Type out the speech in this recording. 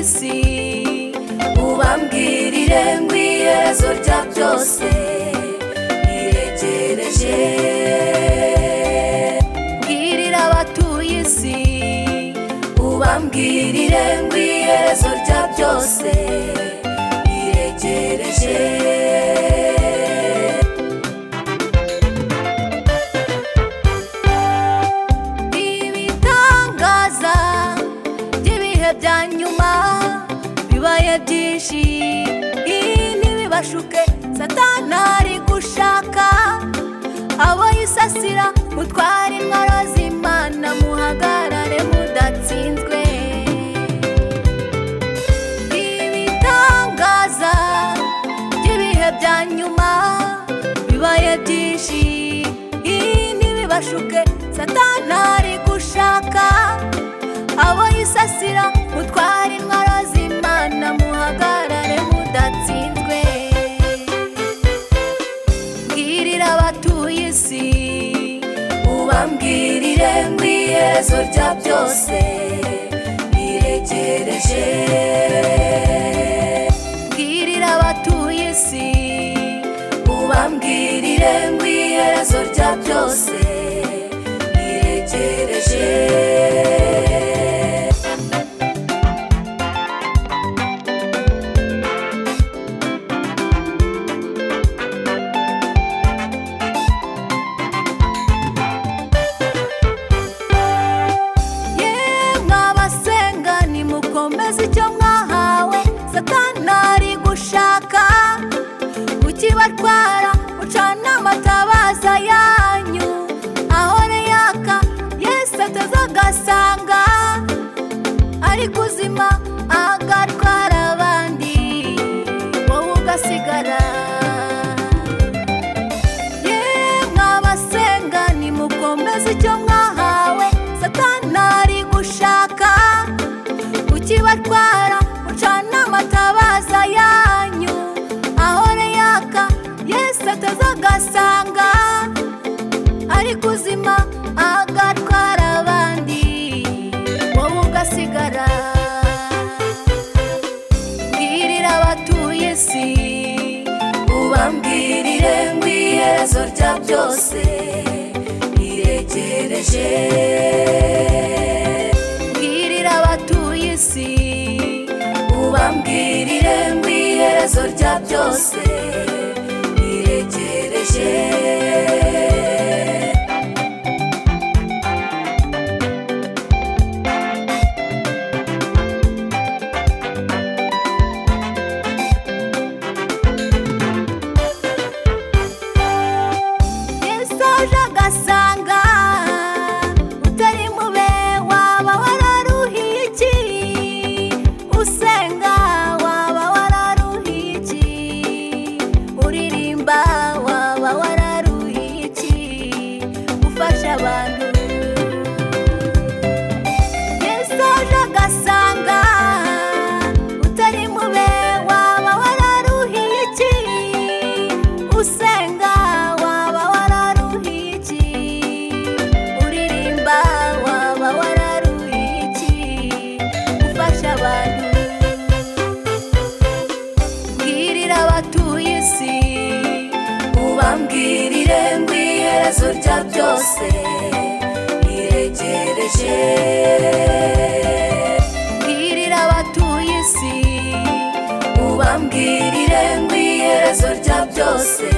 isi ubambwirire ngo iherezo rya byose riregereje. Bwirira abatuye isi ubambwirire ngo iherezo rya byose riregereje. Ibitangaza by'ibihe bya nyuma bibaye byinshi, ntibibashuke Satani ari gushaka abo yisasira. Mutware intwaro z'Imana muhagarare mudatsinzwe. Ibitangaza by'ibihe bya nyuma bibaye byinshi, ntibibashuke Satani ari gushaka abo yisasira. Mutware intwaro z'Imana muhagarare mudatsinzwe. Bwirira abatuye isi ubambwirire ngo iherezo rya byose riregereje. Bwirira abatuye isi ubambwirire ngo iherezo rya byose riregereje. Icyo mwahawe Satani ari gushaka kukibatwara. Mucana amatabaza yanyu ahore yaka, Yesu atazagasanga ari kuzima agatwara abandi, wowe ugasigara. Yemwe abasenga nimukomeze icyo mwahawe Satani ari gushaka kukibatwara. Mucana amatabaza yanyu ahore yaka, Yesu atazagasanga ari kuzima agatwara abandi, wowe ugasigara. Bwirira abatuye isi ubambwirire ngo iherezo rya byose riregereje. Bwirira abatuye isi ubambwirire ngo iherezo rya byose riregereje. Yesu aje agasanga utari mube, waba wararuhiye iki? Usenga waba wararuhiye iki? Uririmba waba wararuhiye iki? Ufasha abantu. Yesu aje agasanga utari mube, waba wararuhiye iki? Usenga waba wararuhiye iki? Uririmba waba wararuhiye iki? Ufasha abantu. Bwirira abatuye isi ubambwirire ngo iherezo rya byose riregereje. Bwirira abatuye isi ubambwirire ngo iherezo rya byose